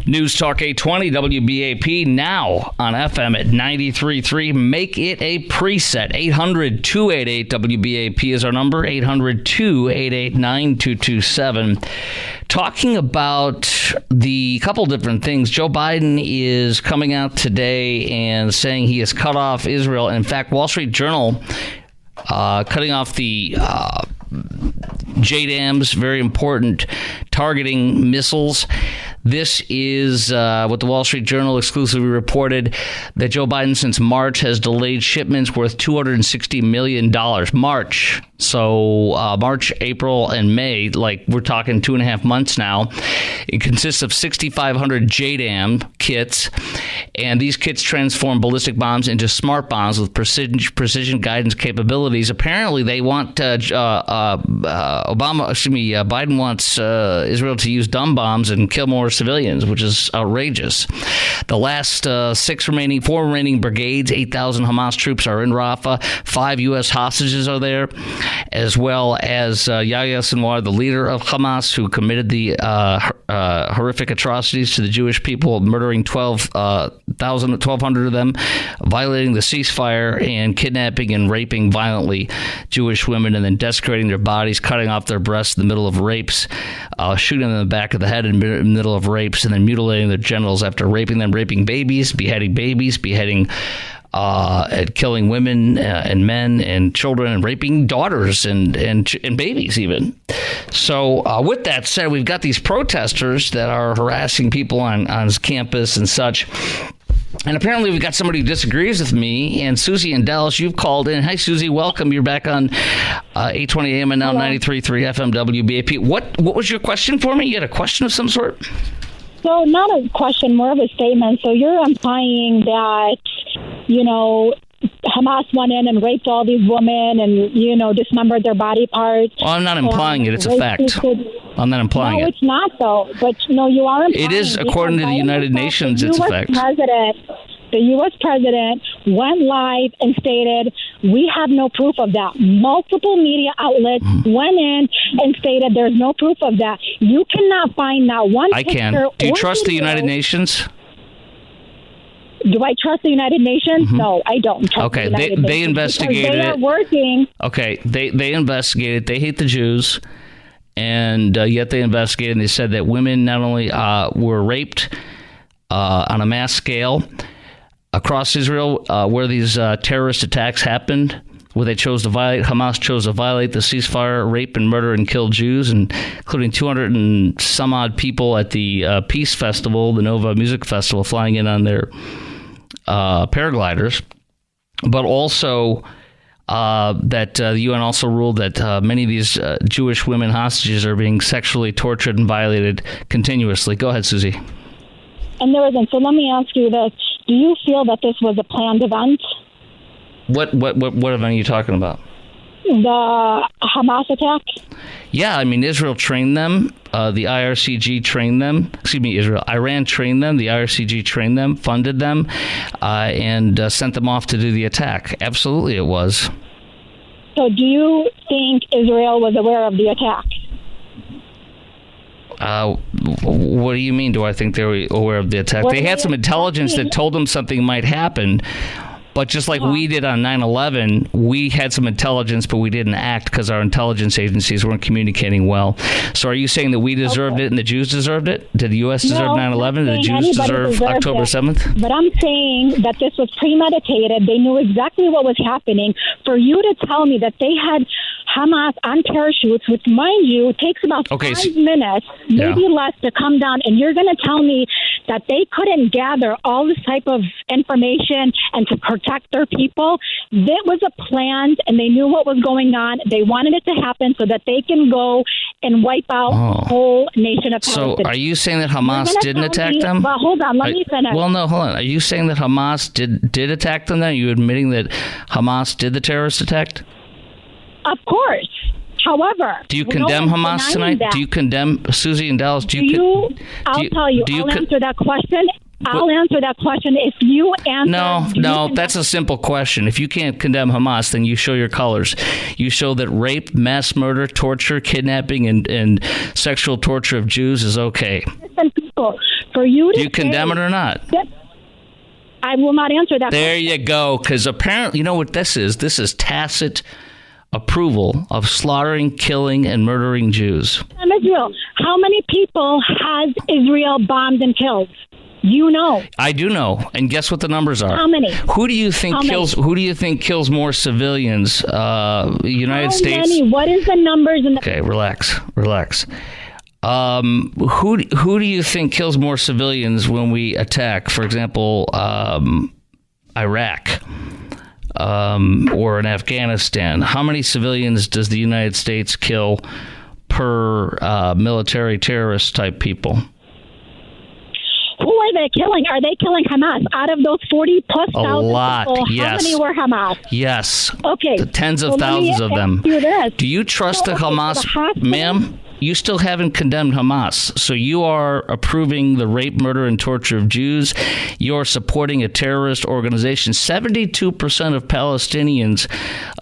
News Talk 820 WBAP, now on FM at 93.3. Make it a preset. 800-288-WBAP is our number. 800-288-9227. Talking about the couple different things. Joe Biden is coming out today and saying he has cut off Israel. In fact, Wall Street Journal cutting off the JDAMs, very important, targeting missiles. This is what the Wall Street Journal exclusively reported, that Joe Biden since March has delayed shipments worth $260 million. March. So March, April, and May, like we're talking 2.5 months now. It consists of 6,500 JDAM kits, and these kits transform ballistic bombs into smart bombs with precision guidance capabilities. Apparently, they want Biden wants Israel to use dumb bombs and kill more civilians, which is outrageous. The last four remaining brigades, 8,000 Hamas troops are in Rafah. 5 U.S. hostages are there, as well as Yahya Sinwar, the leader of Hamas, who committed the horrific atrocities to the Jewish people, murdering 1,200 of them, violating the ceasefire, and kidnapping and raping violently Jewish women, and then desecrating their bodies, cutting off their breasts in the middle of rapes, shooting them in the back of the head in the middle of rapes, and then mutilating their genitals after raping them, raping babies, beheading and killing women and men and children, and raping daughters and babies even. So with that said, we've got these protesters that are harassing people on his campus and such. And apparently we've got somebody who disagrees with me. And Susie in Dallas, you've called in. Hi, Susie. Welcome. You're back on 820 AM and now 93.3 FM WBAP. What was your question for me? You had a question of some sort? So not a question, more of a statement. So you're implying that, Hamas went in and raped all these women and, dismembered their body parts. Well, I'm not implying it. It's a fact. I'm not implying it. No, it's not, though. But, you are implying it. It is, according to the United Nations, it's a fact. The U.S. president went live and stated, we have no proof of that. Multiple media outlets went in and stated there's no proof of that. You cannot find that one picture. I can. Do you trust the United Nations? Do I trust the United Nations? Mm-hmm. No, I don't trust the United Nations. They investigated it. They are working. Okay, they investigated. They hate the Jews. And yet they investigated, and they said that women not only were raped on a mass scale across Israel, where these terrorist attacks happened, where Hamas chose to violate the ceasefire, rape and murder and kill Jews, and including 200 and some odd people at the Peace Festival, the Nova Music Festival, flying in on their paragliders. But also that the UN also ruled that many of these Jewish women hostages are being sexually tortured and violated continuously. Go ahead, Susie. And there isn't. So let me ask you this. Do you feel that this was a planned event? What event are you talking about? The Hamas attack? Yeah, I mean, Israel trained them. The IRCG trained them. Iran trained them. The IRCG trained them, funded them, and sent them off to do the attack. Absolutely, it was. So do you think Israel was aware of the attack? What do you mean? Do I think they were aware of the attack? They had some intelligence that told them something might happen. But just like we did on 9/11, we had some intelligence, but we didn't act because our intelligence agencies weren't communicating well. So are you saying that we deserved it and the Jews deserved it? Did the U.S. deserve 9/11? Did the Jews deserve October 7th? But I'm saying that this was premeditated. They knew exactly what was happening. For you to tell me that they had Hamas on parachutes, which, mind you, takes about 5 minutes, maybe less, to come down, and you're going to tell me that they couldn't gather all this type of information and to protect their people. That was a plan, and they knew what was going on. They wanted it to happen so that they can go and wipe out the whole nation of Palestine. So are you saying that Hamas didn't attack them? Well, hold on. Let me finish. Well, no, hold on. Are you saying that Hamas did attack them then? Are you admitting that Hamas did the terrorist attack? Of course. However, do you condemn Hamas tonight? Do you condemn Susie in Dallas? I'll answer that question. I'll answer that question if you answer. No, that's a simple question. If you can't condemn Hamas, then you show your colors. You show that rape, mass murder, torture, kidnapping, and sexual torture of Jews is okay. Listen, people, For you to do you condemn it or not? I will not answer that. There you go. Because apparently, you know what this is? This is tacit approval of slaughtering, killing, and murdering Jews. Israel. How many people has Israel bombed and killed? You know. I do know. And guess what the numbers are? How many? Who do you think kills more civilians? United States? How many? What is the numbers? Okay, relax. Who do you think kills more civilians when we attack, for example, Iraq or in Afghanistan? How many civilians does the United States kill per military terrorist type people? Who are they killing? Are they killing Hamas? Out of those 40-plus thousand people, yes. How many were Hamas? Yes. Okay. Tens of thousands of them. Do you trust the Hamas? Ma'am, you still haven't condemned Hamas. So you are approving the rape, murder, and torture of Jews. You're supporting a terrorist organization. 72% of Palestinians,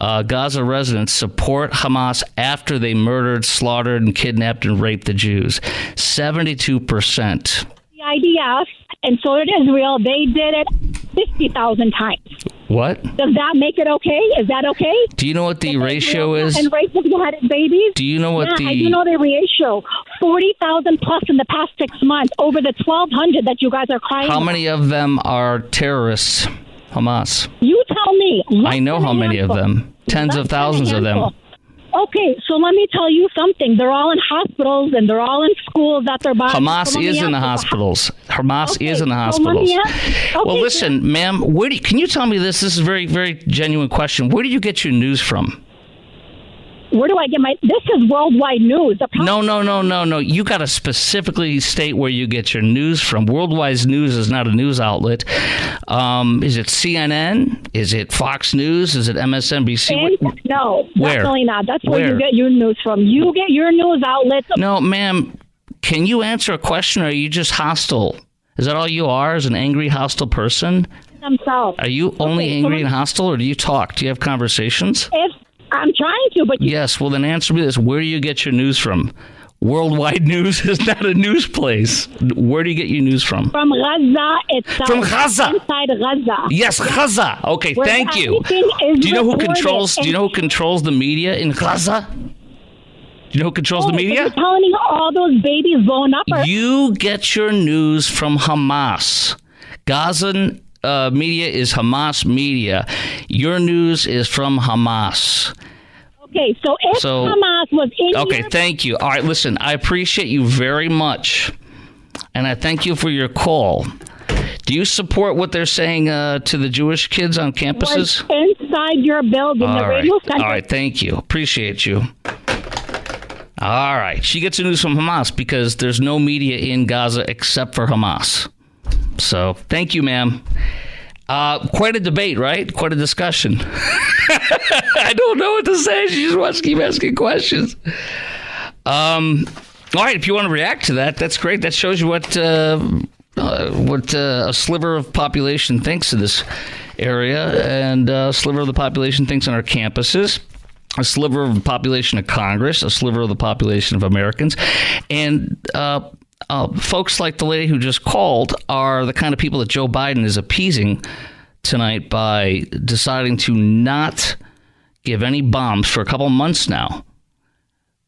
Gaza residents, support Hamas after they murdered, slaughtered, and kidnapped and raped the Jews. 72%. IDF, and so did Israel. They did it 50,000 times. What? Does that make it okay? Is that okay? Do you know what the ratio is? And rape beheaded babies? Do you know what I do know the ratio. 40,000 plus in the past 6 months, over the 1,200 that you guys are crying How many of them are terrorists, Hamas? You tell me. I know how many of them. Tens of thousands of them. Okay, so let me tell you something. They're all in hospitals and they're all in schools that they're buying. Hamas is in the hospitals. Hamas is in the hospitals. Well, listen, ma'am, can you tell me this? This is a very, very genuine question. Where do you get your news from? Where do I get this is worldwide news. No. You got to specifically state where you get your news from. Worldwide news is not a news outlet. Is it CNN? Is it Fox News? Is it MSNBC? No, where? Definitely not. That's where you get your news from. You get your news outlets. No, ma'am, can you answer a question or are you just hostile? Is that all you are, as an angry, hostile person? Themselves. Are you only angry and hostile, or do you talk? Do you have conversations? I'm trying to, but... Yes, well then answer me this. Where do you get your news from? Worldwide news is not a news place. Where do you get your news from? From Gaza itself. From Gaza? Inside Gaza. Yes, Gaza. Okay, thank you. Do you know who controls the media in Gaza? Do you know who controls the media? You're telling all those babies blown up? You get your news from Hamas. Gazan media is Hamas media. Your news is from Hamas. Okay, so if Hamas was in Okay, thank you. All right, listen, I appreciate you very much, and I thank you for your call. Do you support what they're saying to the Jewish kids on campuses? Inside your building, the radio center. All right, thank you. Appreciate you. All right, she gets her news from Hamas because there's no media in Gaza except for Hamas. So, thank you, ma'am. Quite a debate, right? Quite a discussion. I don't know what to say. She just wants to keep asking questions. All right, if you want to react to that, that's great. That shows you what a sliver of population thinks in this area, and a sliver of the population thinks on our campuses. A sliver of the population of Congress, a sliver of the population of Americans, and folks like the lady who just called are the kind of people that Joe Biden is appeasing tonight by deciding to not give any bombs for a couple of months now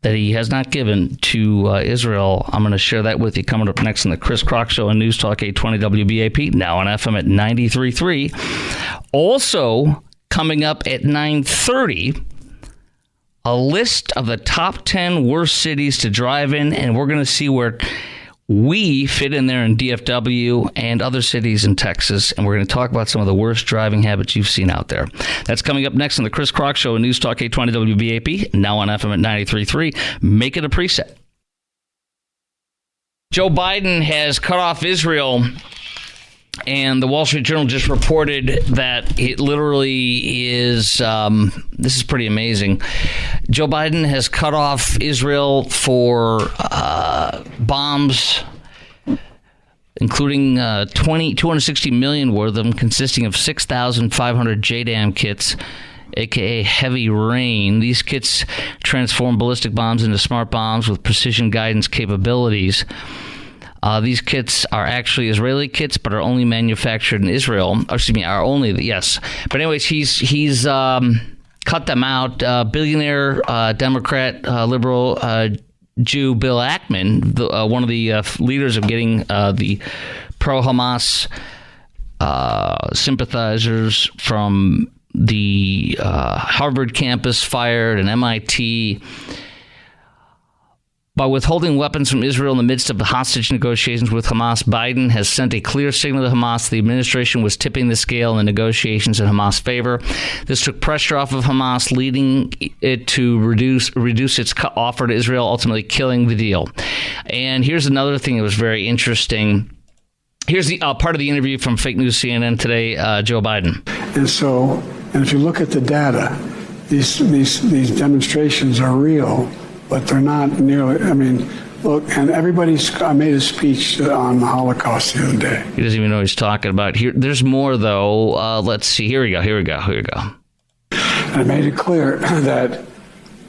that he has not given to Israel. I'm going to share that with you coming up next on the Chris Kroc Show on News Talk 820 WBAP, now on FM at 93.3. Also coming up at 9:30, a list of the top 10 worst cities to drive in, and we're going to see where we fit in there in DFW and other cities in Texas, and we're going to talk about some of the worst driving habits you've seen out there. That's coming up next on the Chris Kroc Show on News Talk 820 WBAP, now on FM at 93.3. Make it a preset. Joe Biden has cut off Israel, and the Wall Street Journal just reported that it literally is, this is pretty amazing. Joe Biden has cut off Israel for bombs, including 260 million worth of them, consisting of 6,500 JDAM kits, a.k.a. heavy rain. These kits transform ballistic bombs into smart bombs with precision guidance capabilities. These kits are actually Israeli kits, but are only manufactured in Israel. Or, excuse me, are only, yes. But anyways, he's cut them out. Billionaire Democrat liberal Jew Bill Ackman, one of the leaders of getting the pro-Hamas sympathizers from the Harvard campus fired and MIT. By withholding weapons from Israel in the midst of the hostage negotiations with Hamas, Biden has sent a clear signal to Hamas the administration was tipping the scale in the negotiations in Hamas' favor. This took pressure off of Hamas, leading it to reduce its offer to Israel, ultimately killing the deal. And here's another thing that was very interesting. Here's the part of the interview from Fake News CNN today, Joe Biden. And if you look at the data, these demonstrations are real. But they're not nearly, look, and I made a speech on the Holocaust the other day. He doesn't even know what he's talking about. Here, there's more, though. Let's see. Here we go. And I made it clear that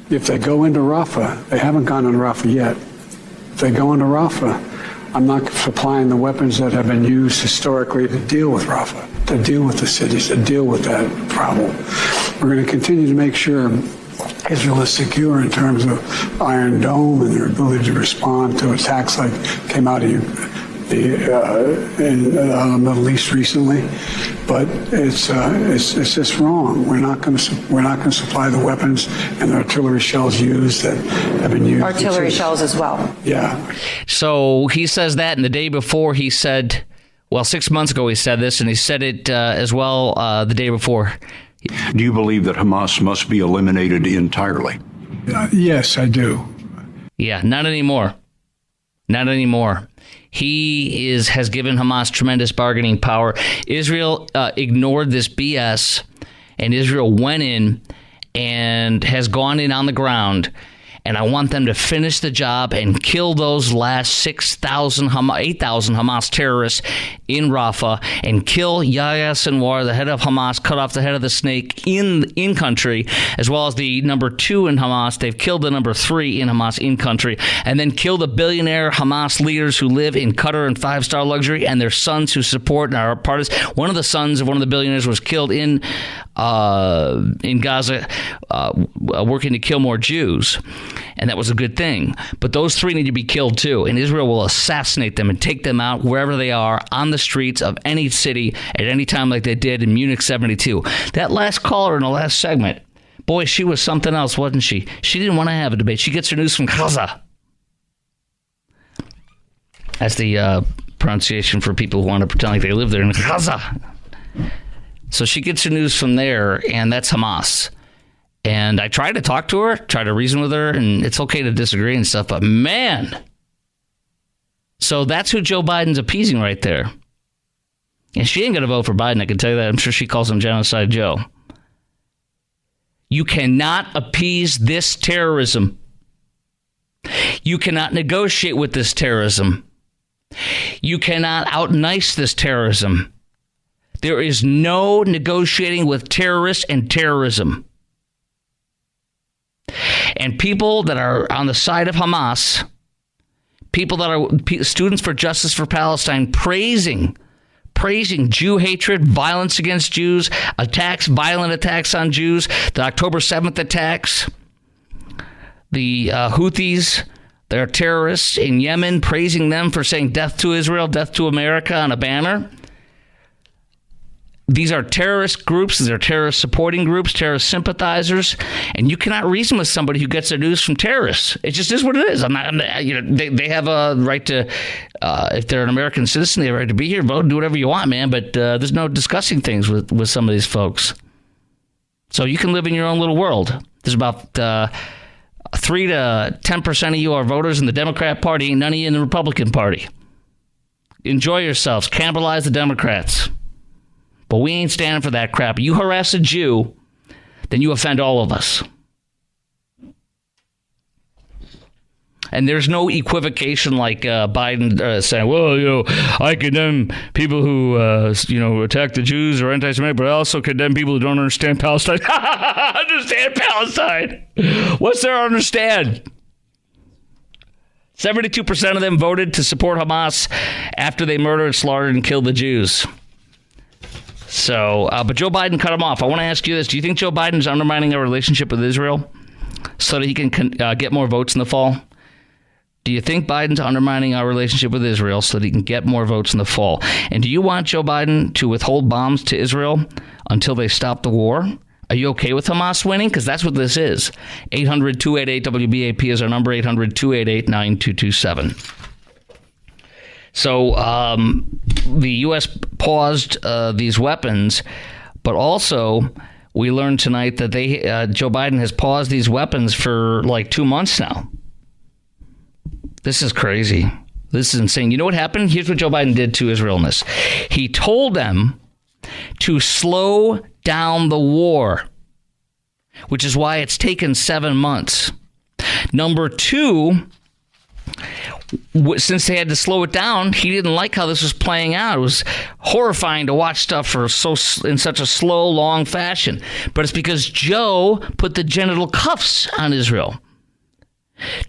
if they go into Rafah, they haven't gone into Rafah yet. If they go into Rafah, I'm not supplying the weapons that have been used historically to deal with Rafah, to deal with the cities, to deal with that problem. We're going to continue to make sure Israel is secure in terms of Iron Dome and their ability to respond to attacks like came out of in the Middle East recently. But it's just wrong. We're not going to supply the weapons and the artillery shells used that have been used. Artillery shells as well. Yeah. So he says that, and the day before he said, 6 months ago he said this, and he said it as well the day before. Do you believe that Hamas must be eliminated entirely? Yes, I do. Yeah, not anymore. Not anymore. He has given Hamas tremendous bargaining power. Israel ignored this BS, and Israel went in and has gone in on the ground. And I want them to finish the job and kill those last 8,000 Hamas terrorists in Rafah, and kill Yahya Sinwar, the head of Hamas, cut off the head of the snake in country, as well as the number 2 in Hamas. They've killed the number 3 in Hamas in country, and then kill the billionaire Hamas leaders who live in Qatar in 5-star luxury, and their sons who support and are part of this. One of the sons of one of the billionaires was killed in Gaza, working to kill more Jews. And that was a good thing. But those 3 need to be killed too. And Israel will assassinate them and take them out wherever they are on the streets of any city at any time, like they did in Munich 72. That last caller in the last segment, boy, she was something else, wasn't she? She didn't want to have a debate. She gets her news from Gaza. That's the pronunciation for people who want to pretend like they live there in Gaza. So she gets her news from there, and that's Hamas. And I try to talk to her, try to reason with her, and it's okay to disagree and stuff, but man. So that's who Joe Biden's appeasing right there. And she ain't going to vote for Biden, I can tell you that. I'm sure she calls him Genocide Joe. You cannot appease this terrorism. You cannot negotiate with this terrorism. You cannot out-nice this terrorism. There is no negotiating with terrorists and terrorism. And people that are on the side of Hamas, people that are students for Justice for Palestine, praising Jew hatred, violence against Jews, violent attacks on Jews, the October 7th attacks, the Houthis, they're terrorists in Yemen, praising them for saying death to Israel, death to America on a banner. These are terrorist groups. These are terrorist supporting groups, terrorist sympathizers, and you cannot reason with somebody who gets their news from terrorists. It just is what it is. They have a right to, if they're an American citizen, they have a right to be here, vote, do whatever you want, man. But there's no discussing things with some of these folks. So you can live in your own little world. There's about 3 to 10% of you are voters in the Democrat Party, and none of you in the Republican Party. Enjoy yourselves. Cannibalize the Democrats. But we ain't standing for that crap. You harass a Jew, then you offend all of us. And there's no equivocation like Biden saying, well, I condemn people who, attack the Jews or anti-Semitic, but I also condemn people who don't understand Palestine. Understand Palestine. What's there to understand? 72% of them voted to support Hamas after they murdered, slaughtered, and killed the Jews. So, but Joe Biden cut them off. I want to ask you this. Do you think Joe Biden is undermining our relationship with Israel so that he can get more votes in the fall? Do you think Biden's undermining our relationship with Israel so that he can get more votes in the fall? And do you want Joe Biden to withhold bombs to Israel until they stop the war? Are you okay with Hamas winning? Because that's what this is. 800-288-WBAP is our number, 800-288-9227. So the U.S. paused these weapons, but also we learned tonight that Joe Biden has paused these weapons for like 2 months now. This is crazy. This is insane. You know what happened? Here's what Joe Biden did to Israel in this. He told them to slow down the war, which is why it's taken 7 months. Number two, since they had to slow it down, he didn't like how this was playing out. It was horrifying to watch stuff in such a slow, long fashion. But it's because Joe put the genital cuffs on Israel.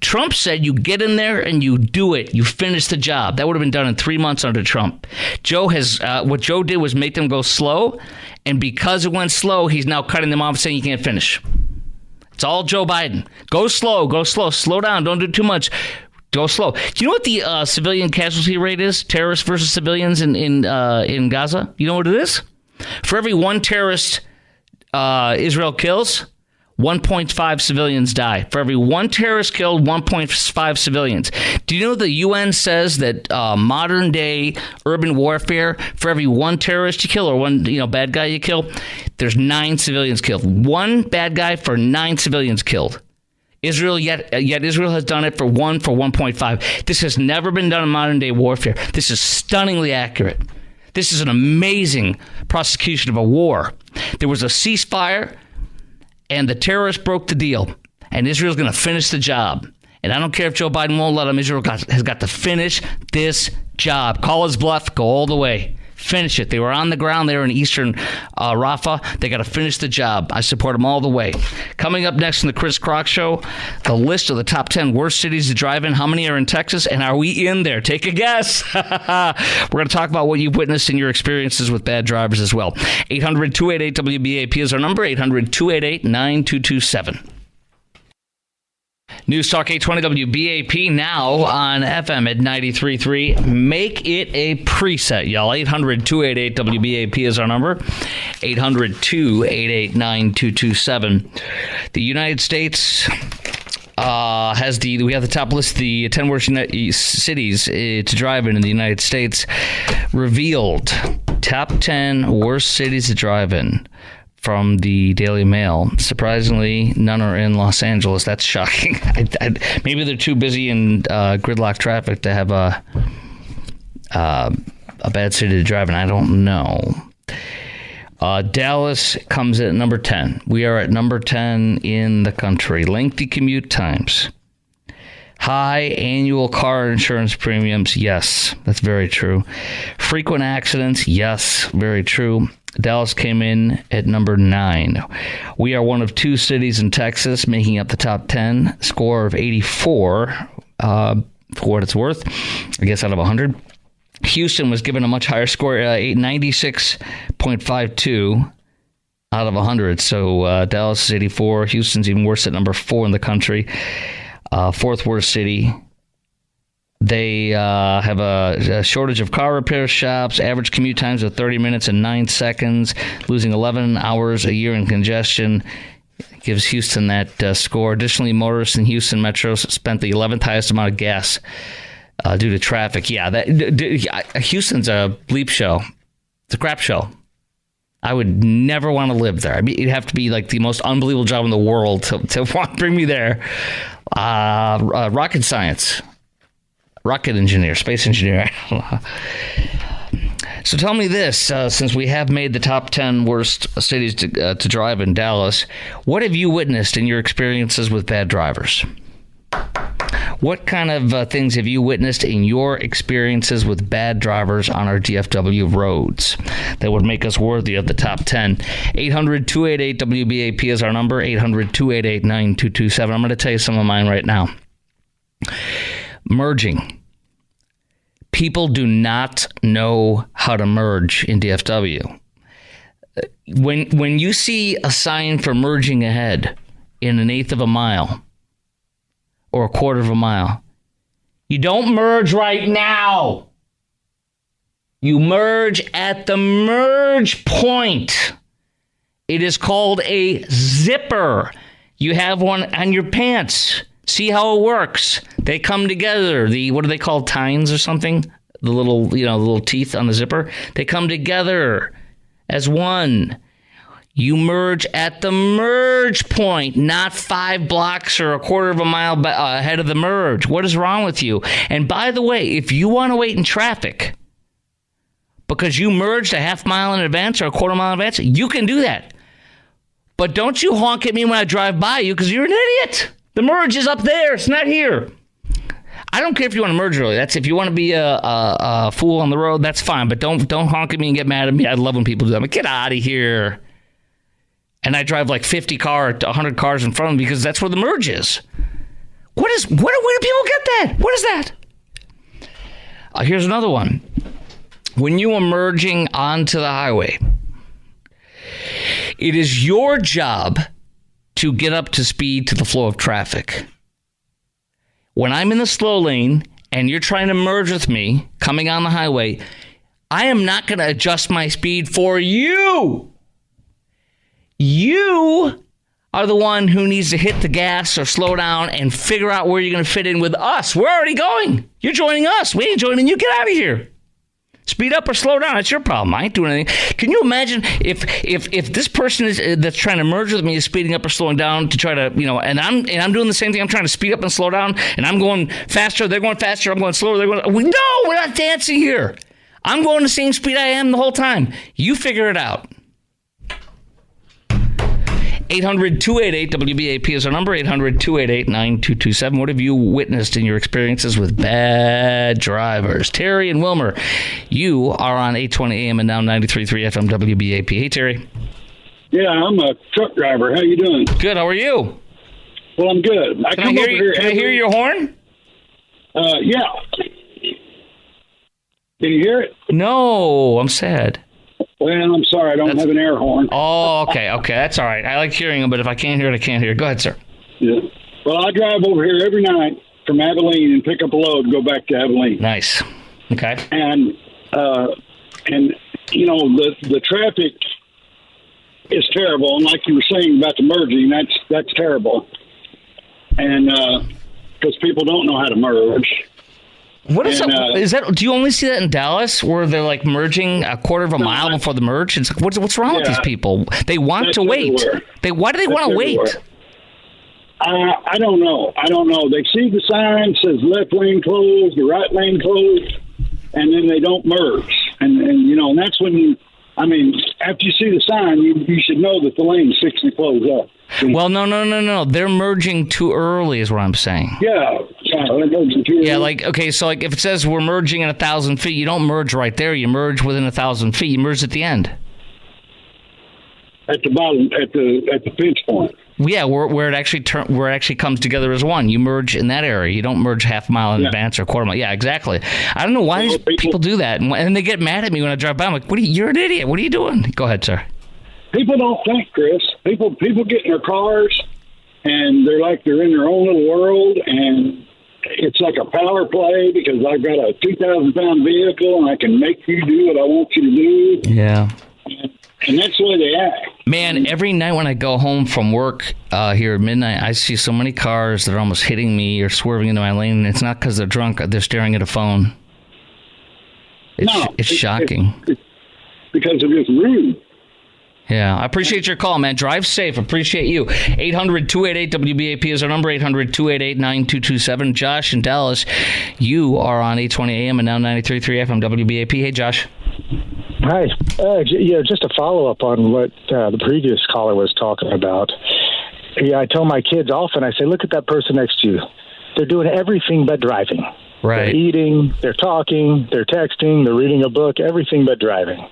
Trump said you get in there and you do it. You finish the job. That would have been done in 3 months under Trump. What Joe did was make them go slow. And because it went slow, he's now cutting them off saying you can't finish. It's all Joe Biden. Go slow. Slow down. Don't do too much. Go slow. Do you know what the civilian casualty rate is? Terrorists versus civilians in Gaza? You know what it is? For every one terrorist Israel kills, 1.5 civilians die. For every one terrorist killed, 1.5 civilians. Do you know the UN says that modern day urban warfare, for every one terrorist you kill or one bad guy you kill, there's 9 civilians killed. One bad guy for 9 civilians killed. Israel yet Israel has done it for 1.5. This has never been done in modern day warfare. This is stunningly accurate. This is an amazing prosecution of a war. There was a ceasefire, and the terrorists broke the deal, and Israel's going to finish the job. And I don't care if Joe Biden won't let him. Israel has got to finish this job. Call his bluff. Go all the way. Finish it. They were on the ground there in eastern Rafah. They got to finish the job. I support them all the way. Coming up next in the Chris Crock Show, the list of the top 10 worst cities to drive in. How many are in Texas, and are we in there? Take a guess. We're going to talk about what you've witnessed in your experiences with bad drivers as well. 800-288-WBAP is our number, 800-288-9227. News Talk 820 WBAP now on FM at 93.3. Make it a preset, y'all. 800-288-WBAP is our number. 800-288-9227. The United States we have the top list, the 10 worst cities to drive in the United States. Revealed top 10 worst cities to drive in. From the Daily Mail. Surprisingly, none are in Los Angeles. That's shocking. Maybe they're too busy in gridlock traffic to have a bad city to drive in. I don't know. Dallas comes at number 10. We are at number 10 in the country. Lengthy commute times. High annual car insurance premiums. Yes, that's very true. Frequent accidents. Yes, very true. Dallas came in at number 9. We are one of 2 cities in Texas making up the top 10, score of 84 for what it's worth, I guess out of 100. Houston was given a much higher score, 96.52 out of 100. So Dallas is 84. Houston's even worse at number 4 in the country. 4th worst city. They have a shortage of car repair shops, average commute times of 30 minutes and 9 seconds, losing 11 hours a year in congestion. Gives Houston that score. Additionally, motorists in Houston Metro spent the 11th highest amount of gas due to traffic. Yeah, Houston's a bleep show. It's a crap show. I would never want to live there. I mean, it'd have to be like the most unbelievable job in the world to want to bring me there. Rocket science. Rocket engineer, space engineer. So tell me this, since we have made the top 10 worst cities to drive in Dallas, what have you witnessed in your experiences with bad drivers? What kind of things have you witnessed in your experiences with bad drivers on our DFW roads that would make us worthy of the top 10? 800-288-WBAP is our number, 800-288-9227. I'm going to tell you some of mine right now. merging. People do not know how to merge in DFW. When you see a sign for merging ahead in 1/8 of a mile or 1/4 of a mile, you don't merge right now. You merge at the merge point. It is called a zipper. You have one on your pants. See how it works. They come together. What are they called? Tines or something? The little teeth on the zipper. They come together as one. You merge at the merge point, not 5 blocks or 1/4 of a mile ahead of the merge. What is wrong with you? And by the way, if you want to wait in traffic because you merged a 1/2 mile in advance or a 1/4 mile in advance, you can do that. But don't you honk at me when I drive by you because you're an idiot. The merge is up there. It's not here. I don't care if you want to merge early. That's if you want to be a fool on the road, that's fine. But don't honk at me and get mad at me. I love when people do that. I'm like, get out of here. And I drive like 50 cars, 100 cars in front of me because that's where the merge is. Where do people get that? What is that? Here's another one. When you are merging onto the highway, it is your job to get up to speed to the flow of traffic. When I'm in the slow lane and you're trying to merge with me coming on the highway, I am not going to adjust my speed for you. You are the one who needs to hit the gas or slow down and figure out where you're going to fit in with us. We're already going. You're joining us. We ain't joining you. Get out of here. Speed up or slow down. That's your problem. I ain't doing anything. Can you imagine if this person that's trying to merge with me is speeding up or slowing down to try to, and I'm doing the same thing. I'm trying to speed up and slow down, and I'm going faster. They're going faster. I'm going slower. We're not dancing here. I'm going the same speed I am the whole time. You figure it out. 800-288-WBAP is our number, 800-288-9227. What have you witnessed in your experiences with bad drivers? Terry and Wilmer, you are on 820 AM and now 93.3 FM WBAP. Hey, Terry. Yeah, I'm a truck driver. How you doing? Good. How are you? Well, I'm good. Can I hear your horn? Yeah. Can you hear it? No, I'm sad. Well, I'm sorry. I don't have an air horn. Oh, okay. That's all right. I like hearing them, but if I can't hear it, I can't hear it. Go ahead, sir. Yeah. Well, I drive over here every night from Abilene and pick up a load and go back to Abilene. Nice. Okay. And the traffic is terrible. And like you were saying about the merging, that's terrible. And because people don't know how to merge. What is that? Is that? Do you only see that in Dallas, where they're like merging a 1/4 of a mile before the merge? It's like, what's wrong with these people? They want to wait. Why do they want to wait? I don't know. They see the sign says left lane closed, the right lane closed, and then they don't merge. And that's when after you see the sign, you should know that the lane's fixing to close up. Well, no. They're merging too early is what I'm saying. Yeah, they're merging too early. Yeah, if it says we're merging at 1,000 feet, you don't merge right there. You merge within 1,000 feet. You merge at the end. At the bottom, at the pinch point. Yeah, where it actually comes together as one. You merge in that area. You don't merge 1/2 mile in advance or 1/4 mile. Yeah, exactly. I don't know why these people do that, and they get mad at me when I drive by. I'm like, you're an idiot. What are you doing? Go ahead, sir. People don't think, Chris. People get in their cars, and they're like they're in their own little world, and it's like a power play because I've got a 2,000-pound vehicle, and I can make you do what I want you to do. Yeah. And that's the way they act. Man, every night when I go home from work here at midnight, I see so many cars that are almost hitting me or swerving into my lane, and it's not because they're drunk. They're staring at a phone. It's shocking. It's because they're just rude. Yeah, I appreciate your call, man. Drive safe. Appreciate you. 800-288-WBAP is our number, 800-288-9227. Josh in Dallas, you are on 820 AM and now 93.3 FM WBAP. Hey, Josh. Hi. Just a follow-up on what the previous caller was talking about. Yeah, I tell my kids often, I say, look at that person next to you. They're doing everything but driving. Right. They're eating, they're talking, they're texting, they're reading a book, everything but driving.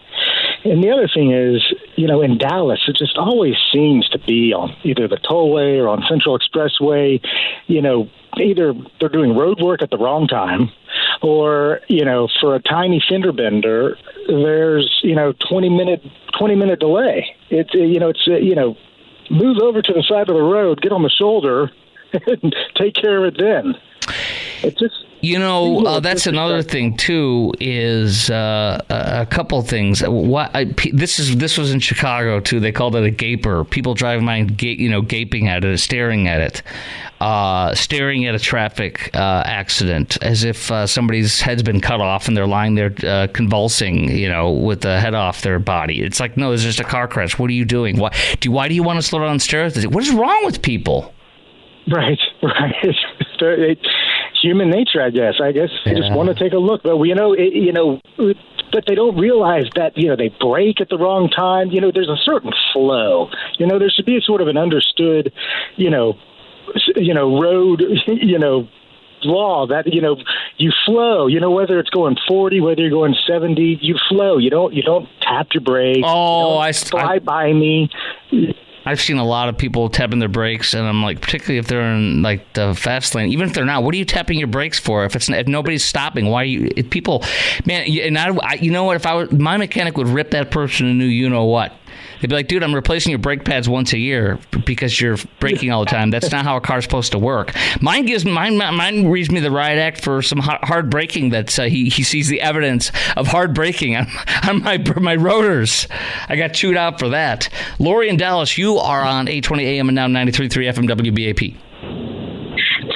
And the other thing is, in Dallas, it just always seems to be on either the tollway or on Central Expressway, either they're doing road work at the wrong time or, for a tiny fender bender, there's, 20-minute delay. Move over to the side of the road, get on the shoulder, and take care of it then. It's just... that's another thing too. Is a couple things. This was in Chicago too. They called it a gaper. People driving by, gaping at it, staring at it, staring at a traffic accident as if somebody's head's been cut off and they're lying there convulsing, with the head off their body. It's like, no, it's just a car crash. What are you doing? Why do you want to slow down and stare at this? What is wrong with people? Right. Human nature, I guess. They just want to take a look, but but they don't realize that they brake at the wrong time. There's a certain flow. There should be sort of an understood, road, law that you flow. Whether it's going 40, whether you're going 70, you flow. You don't tap your brakes. Oh, fly by me. I've seen a lot of people tapping their brakes, and I'm like, particularly if they're in like the fast lane, even if they're not, what are you tapping your brakes for? If nobody's stopping, why are you? People, man, and I you know what? If my mechanic would rip that person a new, what? They'd be like, dude, I'm replacing your brake pads once a year because you're braking all the time. That's not how a car's supposed to work. Mine reads me the riot act for some hard braking. That he sees the evidence of hard braking on my rotors. I got chewed out for that. Lori in Dallas, you are on 820 AM and now 93.3 FM WBAP.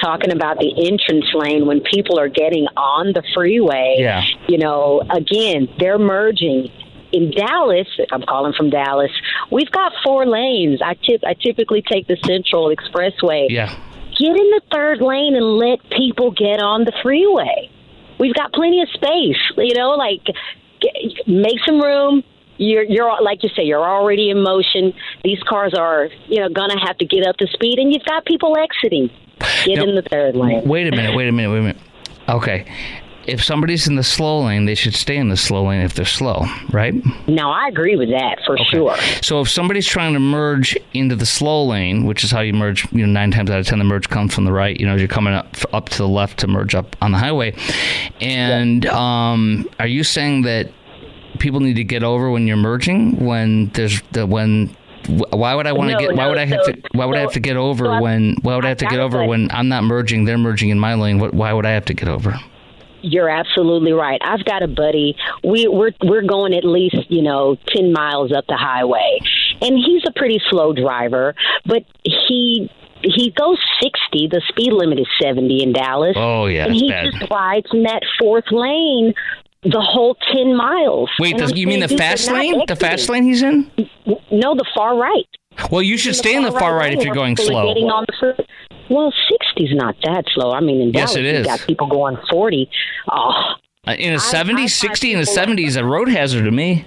Talking about the entrance lane when people are getting on the freeway. Yeah. Again, they're merging. In Dallas, I'm calling from Dallas, we've got 4 lanes. I typically take the Central Expressway. Yeah. Get in the third lane and let people get on the freeway. We've got plenty of space, make some room. You're like you say, you're already in motion. These cars are, gonna have to get up to speed, and you've got people exiting. Get in the third lane. Wait a minute. Okay. If somebody's in the slow lane, they should stay in the slow lane if they're slow, right? No, I agree with that for sure. So if somebody's trying to merge into the slow lane, which is how you merge, 9 times out of 10, the merge comes from the right, as you're coming up to the left to merge up on the highway. And are you saying that people need to get over when you're merging? Why would I want to get? Why would I have to get over when? Why would I have to get over when I'm not merging? They're merging in my lane. Why would I have to get over? You're absolutely right. I've got a buddy. We're going at least 10 miles up the highway, and he's a pretty slow driver, but he goes 60. The speed limit is 70 in Dallas. Oh yeah, and he just rides in that fourth lane the whole 10 miles. Wait, you mean the fast lane? The fast lane he's in? No, the far right. Well, you should stay in the far right if you're going slow. Well, 60's not that slow. I mean, in Dallas, you've got people going 40. Oh. In a 70, 60 in a 70 is a road hazard to me.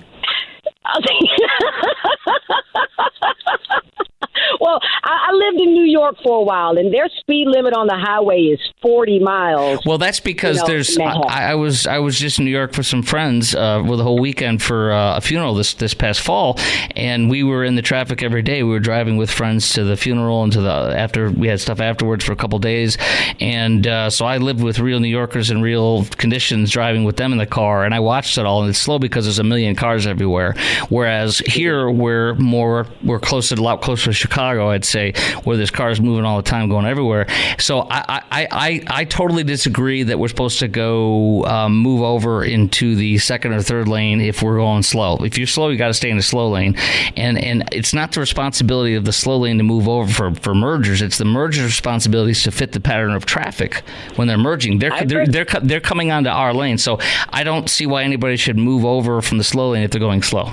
Well, I lived in New York for a while, and their speed limit on the highway is 40 miles. Well, that's because I was just in New York for some friends with a whole weekend for a funeral this past fall, and we were in the traffic every day. We were driving with friends to the funeral and after we had stuff afterwards for a couple days, and so I lived with real New Yorkers in real conditions, driving with them in the car, and I watched it all. And it's slow because there's a million cars everywhere. Whereas here we're a lot closer to Chicago, I'd say, where there's cars moving all the time, going everywhere. So I totally disagree that we're supposed to go move over into the second or third lane if we're going slow. If you're slow, you got to stay in the slow lane, and it's not the responsibility of the slow lane to move over for mergers. It's the merger's responsibilities to fit the pattern of traffic when they're merging. They're coming onto our lane, so I don't see why anybody should move over from the slow lane if they're going slow.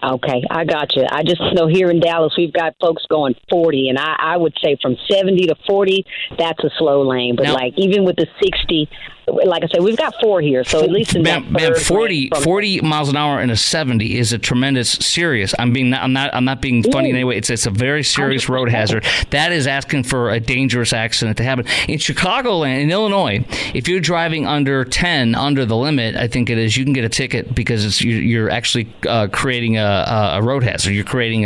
Okay, I got you. I just know here in Dallas we've got folks going 40, and I would say from 70 to 40, that's a slow lane. But like even with the 60, like I said, we've got 4 here, so at least in that 40 miles an hour in a 70 is a tremendous serious. I'm not being funny in any way. It's a very serious road hazard. That is asking for a dangerous accident to happen. In Chicagoland, in Illinois, if you're driving under 10, under the limit, I think it is, you can get a ticket because you're actually creating a road hazard. You're creating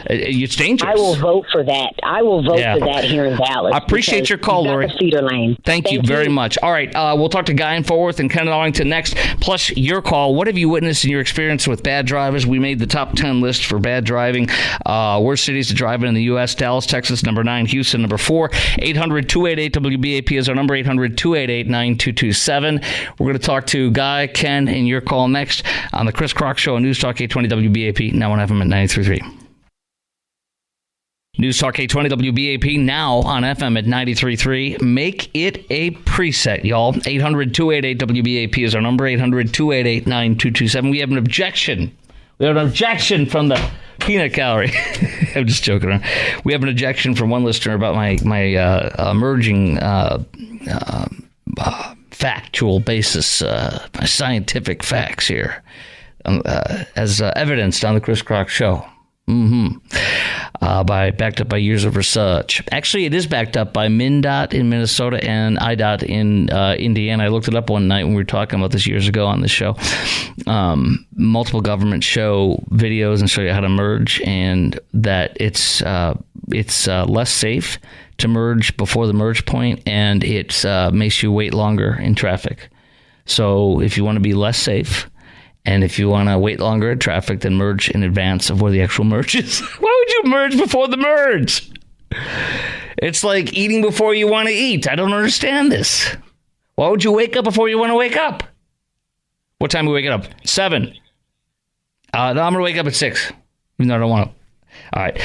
it's dangerous. I will vote for that. I will vote for that here in Dallas. I appreciate your call, Lori. Feeder lane. Thank you very much. All right, we'll talk to Guy in Fort Worth and Ken in Arlington next, plus your call. What have you witnessed in your experience with bad drivers? We made the top 10 list for bad driving. Worst cities to drive in the U.S. Dallas, Texas, number 9. Houston, number 4. 800-288-WBAP is our number, 800-288-9227. We're going to talk to Guy, Ken, and your call next on the Chris Crock Show on News Talk 820 WBAP. Now on FM at 93.3. News Talk 820 WBAP, now on FM at 93.3. Make it a preset, y'all. 800-288-WBAP is our number, 800-288-9227. We have an objection. From the peanut gallery. I'm just joking around. We have an objection from one listener about my emerging factual basis, my scientific facts here, as evidenced on the Chris Crock Show. Backed up by years of research. Actually, it is backed up by MnDOT in Minnesota and IDOT in Indiana. I looked it up one night when we were talking about this years ago on the show. Multiple governments show videos and show you how to merge, and that it's less safe to merge before the merge point, and it makes you wait longer in traffic. So if you want to be less safe, and if you want to wait longer in traffic, then merge in advance of where the actual merge is. Why would you merge before the merge? It's like eating before you want to eat. I don't understand this. Why would you wake up before you want to wake up? What time are we waking up? 7. No, I'm going to wake up at 6. Even though I don't want to. All right.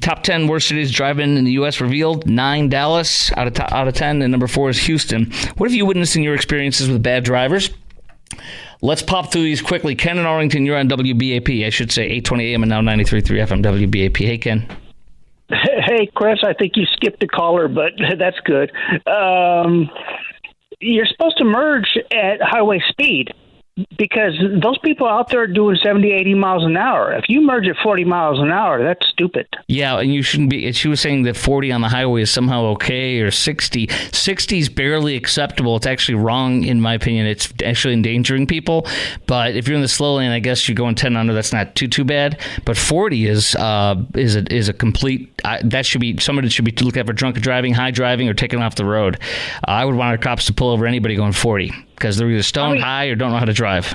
Top 10 worst cities driving in the U.S. revealed. 9, Dallas out of 10. And number 4 is Houston. What have you witnessed in your experiences with bad drivers? Let's pop through these quickly. Ken in Arlington, you're on WBAP. I should say 820 AM and now 93.3 FM WBAP. Hey, Ken. Hey, Chris, I think you skipped a caller, but that's good. You're supposed to merge at highway speed because those people out there are doing 70, 80 miles an hour. If you merge at 40 miles an hour, that's stupid. Yeah, and you shouldn't be. She was saying that 40 on the highway is somehow okay, or 60. 60 is barely acceptable. It's actually wrong, in my opinion. It's actually endangering people. But if you're in the slow lane, I guess you're going 10 under. That's not too bad. But 40 is a complete. That should be somebody should be looking at for drunk driving, high driving, or taking off the road. I would want our cops to pull over anybody going 40 because they're either stoned, high, or don't know how to drive.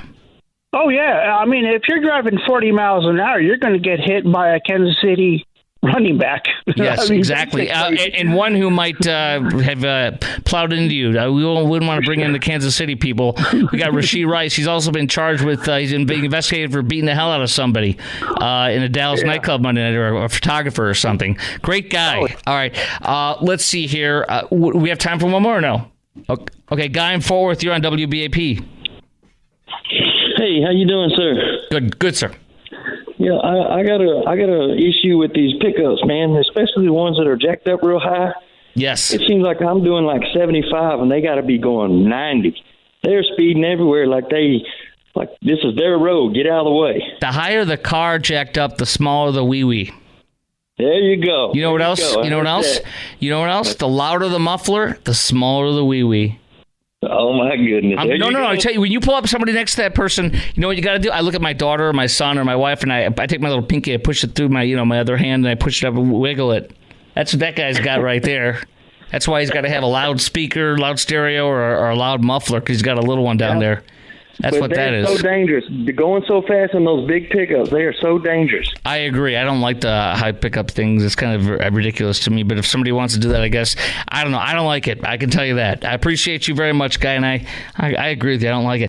Oh, yeah. I mean, if you're driving 40 miles an hour, you're going to get hit by a Kansas City running back. Yes, exactly. And one who might have plowed into you. We wouldn't want to bring in the Kansas City people. We got Rashee Rice. He's also been charged with, he's being investigated for beating the hell out of somebody in a Dallas nightclub Monday night, or a photographer or something. Great guy. All right. Let's see here. We have time for one more or no? Okay, Guy in Fort Worth, you're on WBAP. Hey, how you doing, sir? Good, sir. Yeah, I got a issue with these pickups, man, especially the ones that are jacked up real high. Yes. It seems like I'm doing like 75, and they got to be going 90. They're speeding everywhere like this is their road. Get out of the way. The higher the car jacked up, the smaller the wee-wee. There you go. You know what else? You know what else? You know what else? The louder the muffler, the smaller the wee-wee. Oh, my goodness. No, I tell you, when you pull up somebody next to that person, you know what you got to do? I look at my daughter or my son or my wife, and I take my little pinky, I push it through my other hand, and I push it up and wiggle it. That's what that guy's got right there. That's why he's got to have a loud speaker, loud stereo, or a loud muffler, because he's got a little one down there. That's what that is. They're so dangerous. They're going so fast in those big pickups. They are so dangerous. I agree. I don't like the high pickup things. It's kind of ridiculous to me. But if somebody wants to do that, I guess, I don't know. I don't like it. I can tell you that. I appreciate you very much, Guy, and I agree with you. I don't like it.